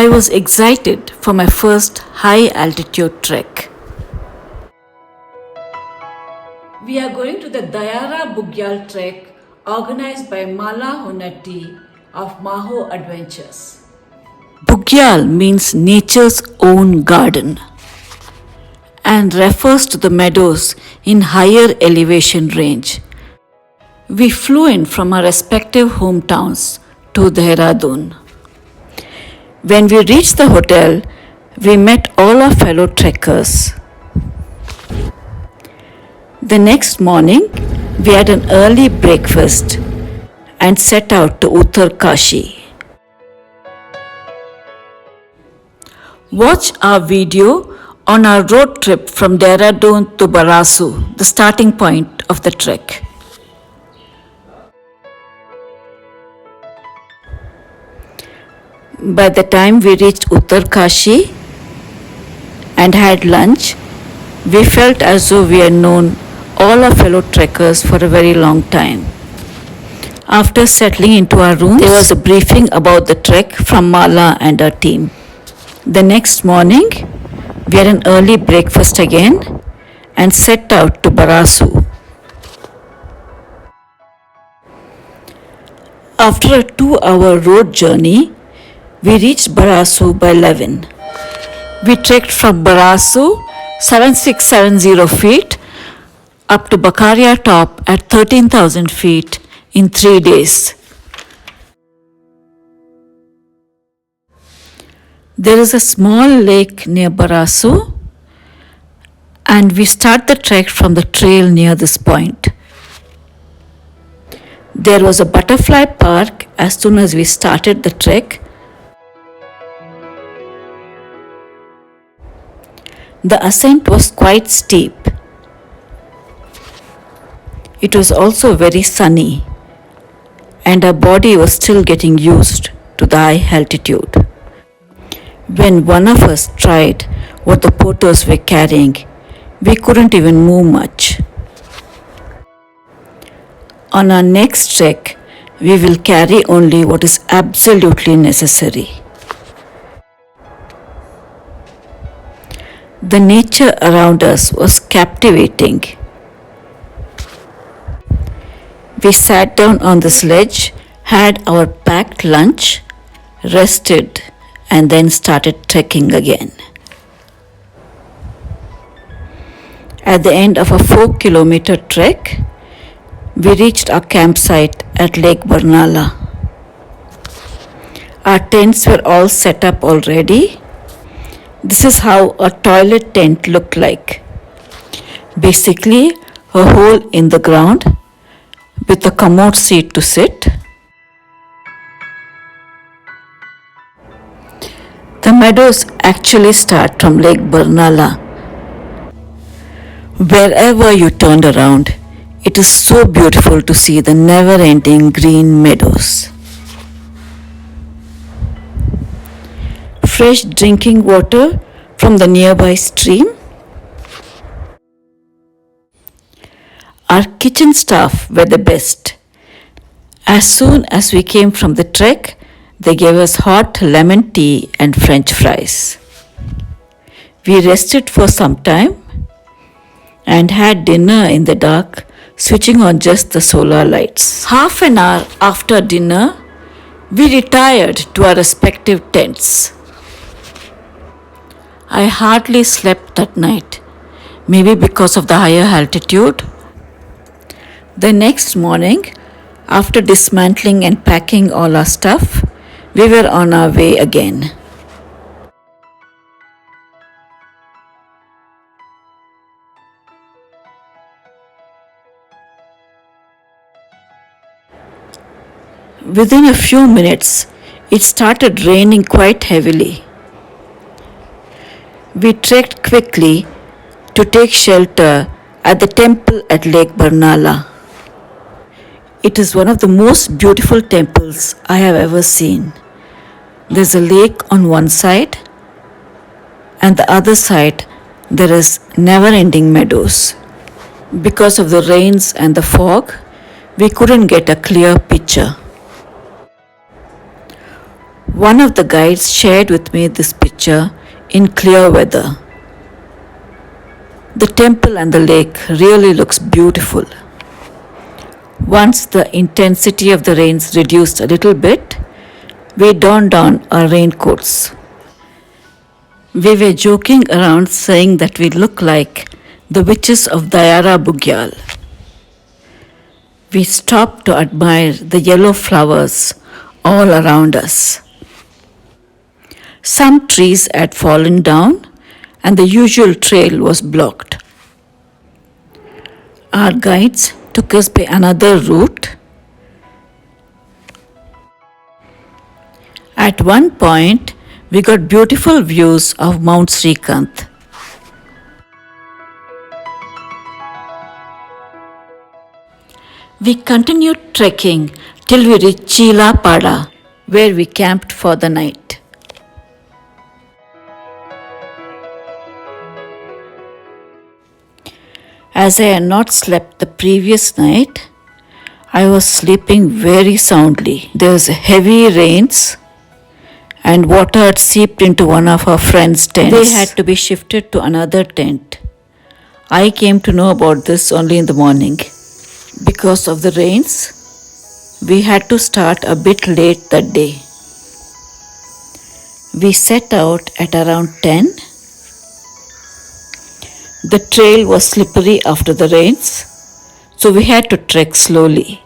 I was excited for my first high altitude trek. We are going to the Dayara Bugyal Trek organized by Maho of Maho Adventures. Bugyal means nature's own garden and refers to the meadows in higher elevation range. We flew in from our respective hometowns to Dehradun. When we reached the hotel, we met all our fellow trekkers. The next morning, we had an early breakfast and set out to Uttarakhand. Watch our video on our road trip from Dehradun to Barasu, the starting point of the trek. By the time we reached Uttarakhand and had lunch, we felt as though we had known all our fellow trekkers for a very long time. After settling into our rooms, there was a briefing about the trek from Mala and our team. The next morning, we had an early breakfast again and set out to Barasu. After a 2-hour road journey, we reached Barasu by 11. We trekked from Barasu 7670 feet up to Bakaria top at 13,000 feet in 3 days. There is a small lake near Barasu and we start the trek from the trail near this point. There was a butterfly park as soon as we started the trek. The ascent was quite steep. It was also very sunny and our body was still getting used to the high altitude. When one of us tried what the porters were carrying, we couldn't even move much. On our next trek, we will carry only what is absolutely necessary. The nature around us was captivating. We sat down on the sledge, had our packed lunch, rested, and then started trekking again. At the end of a 4-kilometer trek, we reached our campsite at Lake Barnala. Our tents were all set up already. This is how a toilet tent looked like. Basically, a hole in the ground with a commode seat to sit. The meadows actually start from Lake Barnala. Wherever you turned around, it is so beautiful to see the never-ending green meadows. Fresh drinking water from the nearby stream. Our kitchen staff were the best. As soon as we came from the trek, they gave us hot lemon tea and French fries. We rested for some time and had dinner in the dark, switching on just the solar lights. Half an hour after dinner, we retired to our respective tents. I hardly slept that night, maybe because of the higher altitude. The next morning, after dismantling and packing all our stuff, we were on our way again. Within a few minutes, it started raining quite heavily. We trekked quickly to take shelter at the temple at Lake Barnala. It is one of the most beautiful temples I have ever seen. There's a lake on one side, and the other side there is never-ending meadows. Because of the rains and the fog, we couldn't get a clear picture. One of the guides shared with me this picture in clear weather. The temple and the lake really looks beautiful. Once the intensity of the rains reduced a little bit, we donned on our raincoats. We were joking around saying that we look like the witches of Dayara Bugyal. We stopped to admire the yellow flowers all around us. Some trees had fallen down and the usual trail was blocked. Our guides took us by another route. At one point, we got beautiful views of Mount Srikanth. We continued trekking till we reached Chila Pada, where we camped for the night. As I had not slept the previous night, I was sleeping very soundly. There was heavy rains and water had seeped into one of our friends' tents. They had to be shifted to another tent. I came to know about this only in the morning. Because of the rains, we had to start a bit late that day. We set out at around 10. The trail was slippery after the rains, so we had to trek slowly.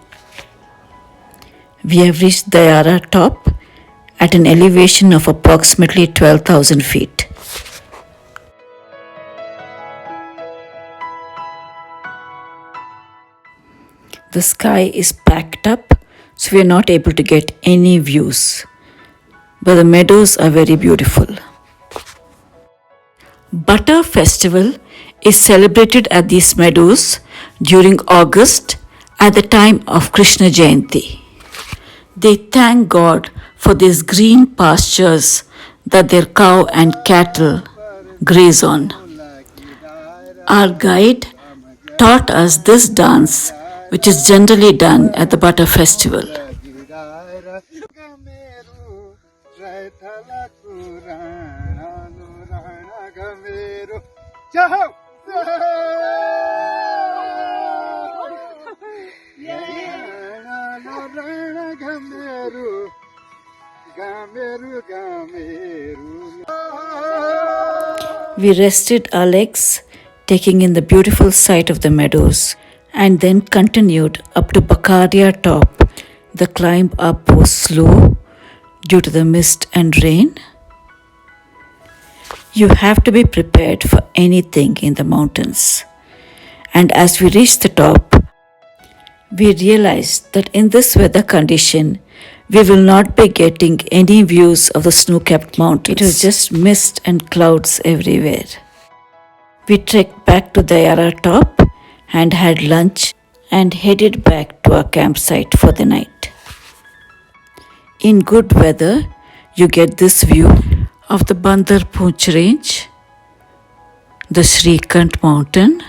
We have reached Dayara top at an elevation of approximately 12,000 feet. The sky is packed up, so we are not able to get any views. But the meadows are very beautiful. Butter Festival is celebrated at these meadows during August at the time of Krishna Jayanti. They thank God for these green pastures that their cow and cattle graze on. Our guide taught us this dance, which is generally done at the Butter Festival. We rested our legs, taking in the beautiful sight of the meadows, and then continued up to Bakaria top. The climb up was slow due to the mist and rain. You have to be prepared for anything in the mountains. And as we reached the top, we realized that in this weather condition, we will not be getting any views of the snow-capped mountains. It was just mist and clouds everywhere. We trekked back to Dayara top and had lunch and headed back to our campsite for the night. In good weather, you get this view of the Bandar Poonch range, the Srikanth mountain,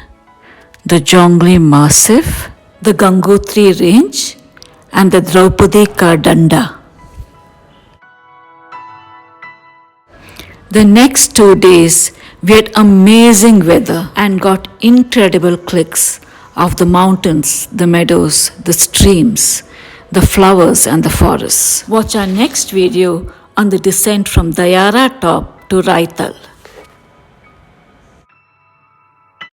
the Jongli massif, the Gangotri range, and the Draupadi Ka Danda. The next 2 days, we had amazing weather and got incredible clicks of the mountains, the meadows, the streams, the flowers and the forests. Watch our next video on the descent from Dayara top to Raital.